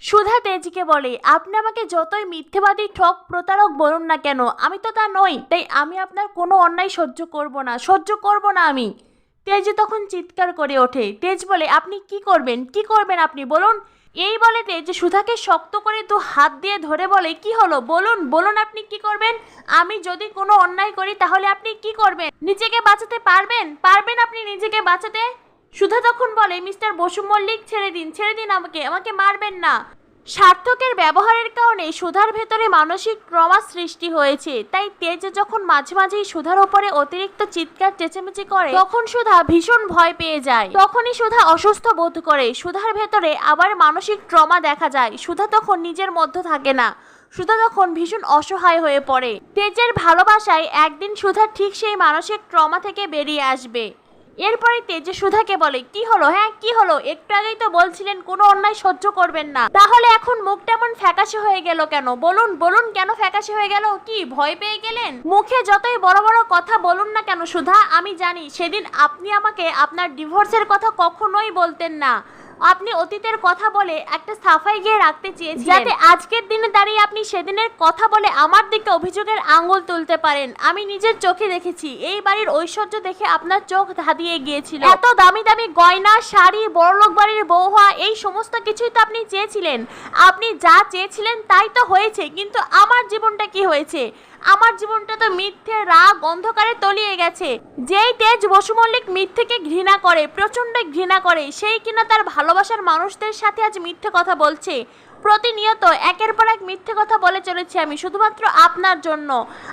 সুধা তেজকে বলে, আপনি আমাকে যতই মিথ্যেবাদী ঠক প্রতারক বলুন না কেন, আমি তো তা নই। তাই আমি আপনার কোনো অন্যায় সহ্য করব না আমি। তেজ তখন চিৎকার করে ওঠে। তেজ বলে, আপনি কি করবেন আপনি বলুন। এই বলে তেজ সুধাকে শক্ত করে দু হাত দিয়ে ধরে বলে, কি হলো বলুন আপনি কি করবেন। আমি যদি কোনো অন্যায় করি তাহলে আপনি কি করবেন? নিজেকে বাঁচাতে পারবেন আপনি নিজেকে বাঁচাতে? সুধা তখন বলে, মিস্টার বসু মল্লিক, ছেড়ে দিন আমাকে মারবেন না। সার্থকের ব্যবহারের কারণে সুধার ভেতরে মানসিক ট্রমা সৃষ্টি হয়েছে। তাই তেজ যখন মাঝে মাঝেই সুধার ওপরে অতিরিক্ত চিৎকার চেঁচামেচি করে তখন সুধা ভীষণ ভয় পেয়ে যায়। তখনই সুধা অসুস্থ বোধ করে। সুধার ভেতরে আবার মানসিক ট্রমা দেখা যায়। সুধা তখন নিজের মধ্যে থাকে না। সুধা তখন ভীষণ অসহায় হয়ে পড়ে। তেজের ভালোবাসায় একদিন সুধা ঠিক সেই মানসিক ট্রমা থেকে বেরিয়ে আসবে। এরপরে তেজ সুধাকে বলে, কি হলো? কি হলো? একটু আগেই তো বলছিলেন কোনো অন্যায় সহ্য করবেন না, তাহলে এখন মুখটা এমন ফ্যাকাশে হয়ে গেল কেন? বলুন কেন ফ্যাকাশে হয়ে গেল? কি ভয় পেয়ে গেলেন? মুখে যতই বড় বড় কথা বলুন না কেন সুধা, আমি জানি সেদিন আপনি আমাকে আপনার ডিভোর্সের কথা কখনোই বলতেন না। আপনি অতীতের কথা বলে একটা সাফাই গিয়ে রাখতে চেয়েছিলেন, যাতে আজকের দিনে দাঁড়িয়ে আপনি সেদিনের কথা বলে আমার দিকে অভিযোগের আঙ্গুল তুলতে পারেন। আমি নিজের চোখে দেখেছি, এই বাড়ির ঐশ্বর্য দেখে আপনার চোখ ধাঁধিয়ে গিয়েছিল। এত দামি দামি গয়না, শাড়ি, বড়লোক বাড়ির বউ হওয়া, এই সমস্ত কিছুই তো আপনি চেয়েছিলেন। আপনি যা চেয়েছিলেন তাই তো হয়েছে, কিন্তু আমার জীবনটা কি হয়েছে? আমার জীবনটা তো মিথ্যে, রাগ, অন্ধকারে তলিয়ে গেছে। যেই তেজ বসু মল্লিক মিথ্যেকে ঘৃণা করে, প্রচন্ড ঘৃণা করে, সেই কিনা তার ভালোবাসার মানুষদের সাথে আজ মিথ্যে কথা বলছে। প্রতিনিয়ত একের পর এক মিথ্যে কথা বলে চলেছি আমি, শুধুমাত্র আপনার জন্য।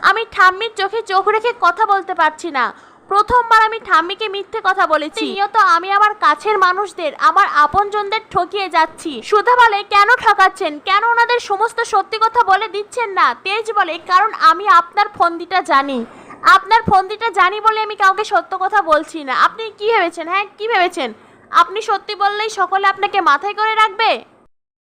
আমি ঠাম্মির চোখে চোখ রেখে কথা বলতে পারছি না। প্রথমবার আমি ঠাম্মিকে মিথ্যে কথা বলেছি। নিয়ত আমি আমার কাছের মানুষদের, আমার আপনজনদের ঠকিয়ে যাচ্ছি। সুধা বলে, কেন ঠকাচ্ছেন? কেন ওনাদের সমস্ত সত্যি কথা বলে দিচ্ছেন না? তেজ বলে, কারণ আমি আপনার ফন্দিটা জানি বলে আমি কাউকে সত্য কথা বলছি না। আপনি কি ভেবেছেন? কি ভেবেছেন আপনি সত্যি বললেই সকলে আপনাকে মাথায় করে রাখবে?